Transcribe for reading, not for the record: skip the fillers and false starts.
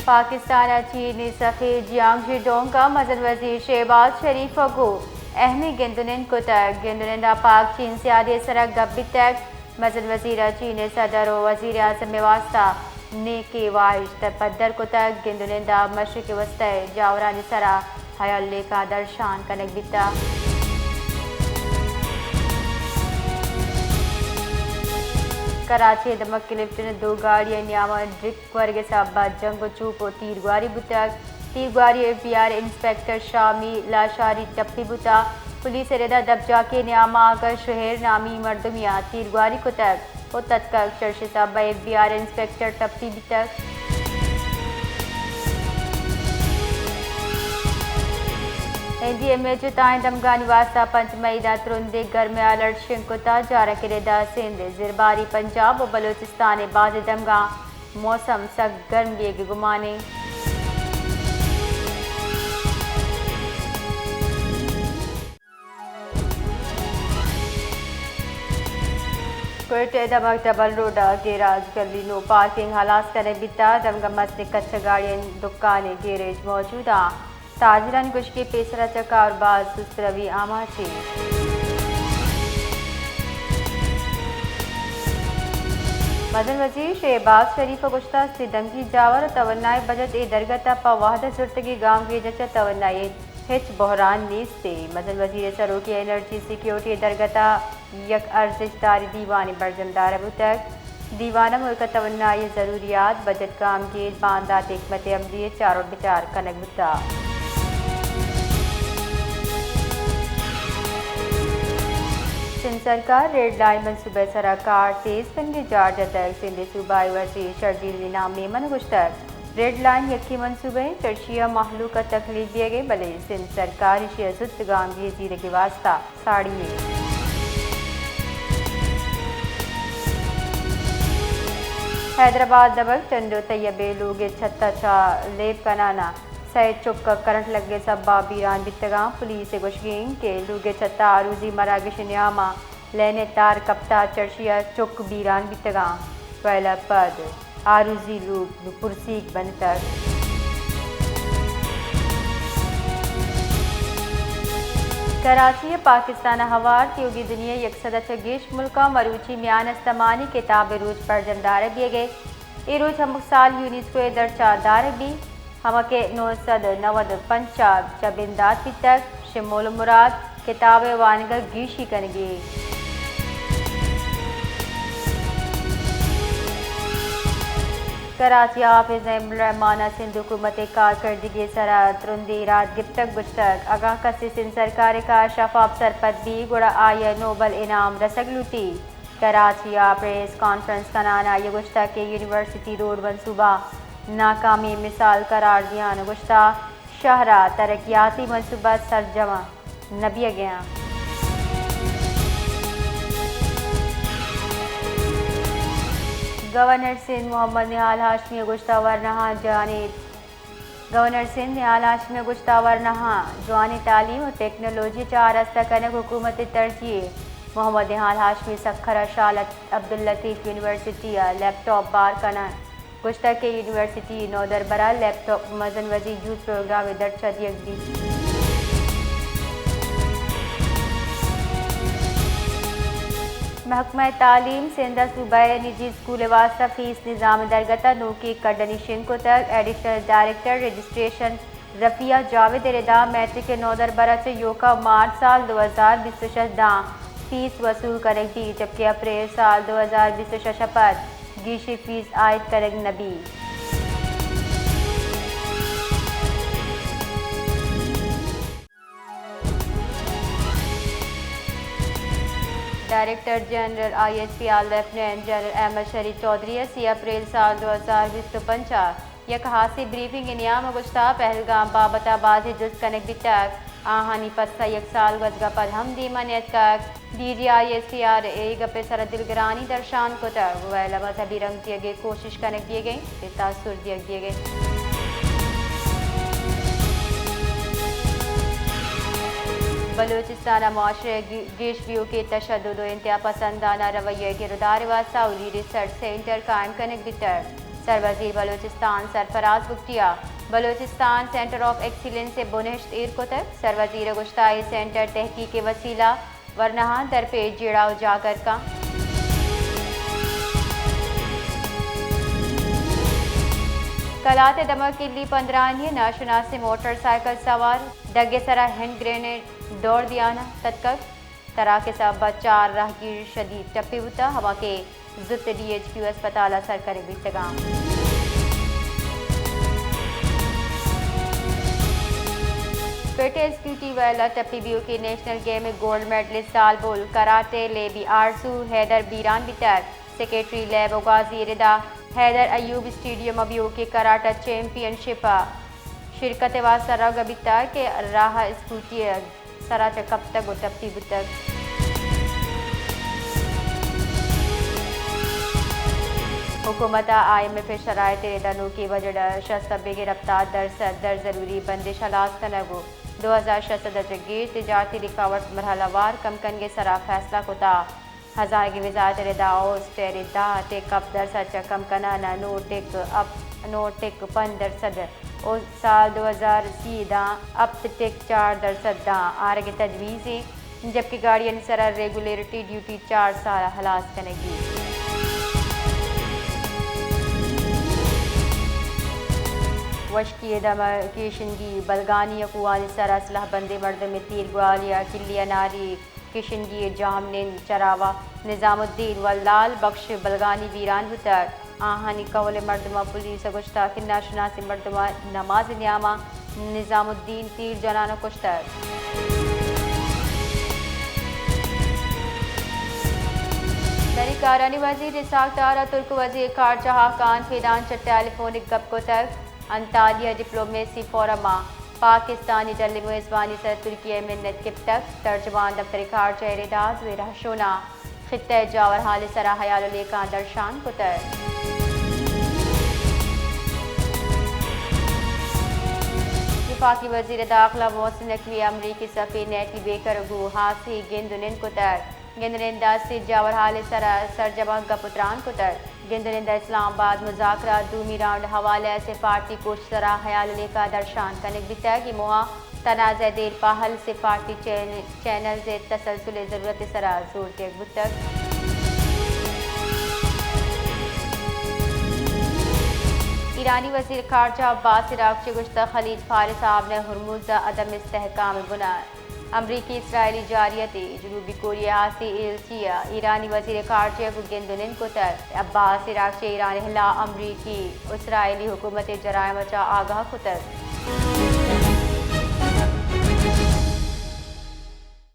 पाकिस्तान चीनी सफ़ीर जियांग जिडोंग का मजन वजीर शहबाज शरीफ को अहमी गिंदुनिन कुतक गिंदुनिंदा पाक चीन सियादी सरक गब्बी तक मजन वजीर चीन सदर और वजीर आज़म वास्ता ने के वाइश तपदर कुतक गिंदुनिंदा मशरक वस्त जावरानी सरा हयाल का दर्शान कनक बिता कराची दमक क्लिफ्टन दो गाड़ियां न्यामा ड्रिक वर्ग साबा जंग चूप और तीरगुआरी बुतक तीरगुआरी एफबीआर इंस्पेक्टर शामी लाशारी टप्पी बुता पुलिस रेदा दबजा के न्यामा आकर शहर नामी मर्दमिया तीरगुआरी कुतक और तत्काल चर्चे साबा एफबीआर इंस्पेक्टर टप्पी बुतक एनडीएमए जुताएं दमगानी वास्ता पंचमईदा तुरंदे घर में अलर्ट शिंकुता जारा किरेदा सिंध जिरबारी पंजाब और बलूचिस्तान बाज दमगा मौसम सख्त गर्म लिए गुमाने कोयटे दमक डबल रोडा गेराज गली नो पार्किंग हालास करे बिता दमगा मस्ते कच्चा गाड़ियां दुकानें गैरेज मौजूदा ताजरान कुछ के पेसरा चका और बाज सुस्तरवी आमाची मदन वजीर शहबाज शरीफ गुश्ता से दंगी जावर तवन्नाए बजट ए दरगता पा वाहद सुरतगी गांव के जचा तवन्नाए हिच बहरान नीस से मदन वजीर सरो की एनर्जी सिक्योरिटी दरगता यक अर्जिशदारी दीवानी बरजमदार अब तक दीवाना मुल्क तवन्नाए ज़रूरियात बजट काम के बांदात हिकमत अमली चारों बिचार कनक बुता सिंध सरकार रेड लाइन मनसूबे सराकार तेज फनगे जार जतक सिंध सूबाई वजीर शर्जील नाम मेमन गुश्तक रेड लाइन यकी मनसूबे चर्चिया महलू का तकलीफ दिए गए भले सिंध सरकार इशिया जुत गाम की जीरे के वास्ता साड़ी में हैदराबाद दबक चंदो तैयबे लोगे छत्ता चा लेप कनाना सैद चुप का करंट लगे सब्बा बीरान बितगा पुलिस गुशगिंग के लूगे छत्ता आरूजी मरागिश न्यामा लेने तार कप्ता चर्चिया चुक बीरान बितगा पहला पद आरूजी लूग पुरसीक बन तक कराची पाकिस्तान हवार त्योगी दुनिया यकसदा चगेश मुल्का मरूची म्यान अस्तमानी किताब रूज पर जमदार दिए गए ये रोज हम साल यूनेस्को दर्जा दार भी हमके 990 पंचाब जबिंदात की तक शिमोल मुराद किताब वानगा गीशी कनगे कराची हाफिज रहमाना सिंध हुकूमत कारकर्दगी सरा तुरंदी रात गिफ्तक गुश्तक आगाह कसी सिंध सरकार का शफाफ सरपत भी गुड़ा आया नोबल इनाम रसक लूटी कराची प्रेस कॉन्फ्रेंस का नाना ये गुश्तक के यूनिवर्सिटी रोड मनसूबा नाकामी मिसाल करार दिया गुश्ता शहरा तरक्याती मनसूबा सरजमा नबिया गया गवर्नर सिंध मोहम्मद निहाल हाशमी गुश्ता वरनहा जाने गवर्नर सिंध निहाल हाशमी गुश्ता वरनहा जवानी तालीम और टेक्नोलॉजी चार रस्ता कनक हुकूमत तरजीह मोहम्मद निहाल हाशमी सखरा शालत अब्दुल लतीफ़ यूनिवर्सिटी लैपटॉप बार कना गुश्ता के यूनिवर्सिटी नौदर बरा लैपटॉप मजन वजी यूथ प्रोग्राम दर्जा दी महकमा तालीम सिंधा सूबाई निजी स्कूल वास्ता फीस निज़ाम दरगता नोकी कड़नी शिंको तक additional director registration Rafia Javed रेदा मैट्रिक नौदर बरा से योका मार्च साल 2026 दा फीस वसूल करेग दी जबकि अप्रैल साल 2026 शपथ गीशी फीस आयद करेग नबी director general ISPR lieutenant general Ahmed Sharif Chaudhry 30 अप्रैल साल 2025 यक हासी ब्रीफिंग इनियाम गुश्ता पहलगाम बाबताबाद जुज कनेक्ट तक आहानी पस्सा एक साल गजगा पर हम दीमानियत का DG ISPR ए गपे सर दिलगरानी दर्शान को तक वैला मजहबी रंग दिए गए कोशिश कनेक्ट दिए गए तासुर दिए गए बलूचिस्तान माशरे गेशबियों के तशद्दुद और इंतहा पसंदाना रवैये गिरदार व साउली रिसर्च सेंटर कायम करने बितर सरवजीर बलोचिस्तान सरफराज बुगटिया बलोचिस्तान सेंटर ऑफ एक्सीलेंस से बुनश्त इरकोतर सरवजीर गुश्ताई सेंटर तहकीक के वसीला वरनहा दरपेश जेड़ा उजागर का कलाते दमक किल्ली 15 नाशुनासी मोटरसाइकिल सवार डगेसरा हैंड ग्रेनेड दौड़ दियाना तत्कक तरा के सब 4 राहगीर शदीद टप्पी बुता हवा के जुत DHQ अस्पताल असर करे बितगाम पेटे एक्सिक्यूटिव वाला टप्पी बीओ के नेशनल गेम में गोल्ड मेडलिस्ट साल बोल कराटे लेबी आरजू हैदर बीरान बितर सेक्रेटरी लैब गाजी रिदा हैदर अयूब स्टेडियम अबियो के कराटा चैंपियनशिप शिरकत वासरा गबिता के राह स्कूटी सरा कब तक टप्पी बुतक हुकूमत IMF शरायत रेदानों की वजह शस्तबे गिरफ्तार दर ज़रूरी बंदिश हलास तनगो 2006 जगीर तिजारती रिकावट मरहलावार कमकन के सरा फैसला कोता हज़ार की वजारत रेदाओ स्टेरिदा टेक अप दरसद कमकना नोटिक 5% और साल 2010 अब टेक 4% आर के तजवीज़ जबकि गाड़ियाँ सरा रेगुलेटरी ड्यूटी 4 साल हलास करेगी वशकी किशनगी बलगानी अकुआनी सर असलह बंदे मर्द में तीर ग्वालिया किलिया नारी किशनगी जामनिन चरावा निज़ामुद्दीन वल्लाल बख्श बलगानी वीरान बुतर आहानी कौल मर्दमा पुलिस गुश्ता किन्ना शनासी मर्दमा नमाज न्यामा निज़ामुद्दीन तीर जनाना कुश्तर दरिकारानी वजीर साख्तारा तुर्क वजीर कारजहा खान फिदान टेलीफोनिक गप को तक अंतालिया डिप्लोमेसी फोरमा पाकिस्तानी जल्दी मेज़बानी सर तुर्की मिन्नत किब तक तर्जमान दफ्तर खारजा एरेदाज रहशोना खित्ते जावर हाल सरा हयाल लेका दर्शान कुतर वफाकी वजीर दाखिला मोहसिन नकवी अमरीकी सफ़ी नेटी बेकर गु हासी गिंदुनिन कुतर गिंदनिंदा से जावर हाल सरा सरजमा गपुत्रान कुतर गिंदनिंदा इस्लामाबाद मुज़ाकरा दूमी राउंड हवाले से पार्टी को सरा हयाल लेका दर्शान कनक बिता की मुआ तनाज़ देर पाहल से पार्टी चैनल से तसलसल ज़रूरत सरा जोर के बुतक ईरानी वज़ीर ख़ारजा अब्बास इराक़ची गुश्ता खलीज फारिस साहब ने हुर्मुज़ अदम इस्तेहकाम बुना अमरीकी इसराइली जारियत जनूबी कोरिया से एलचिया ईरानी वज़ीर ख़ारजा को गेंदुनिन को तर अब्बास इराक़ची ईरान हिला अमरीकी इसराइली हुकूमत जराइम आगाह को तर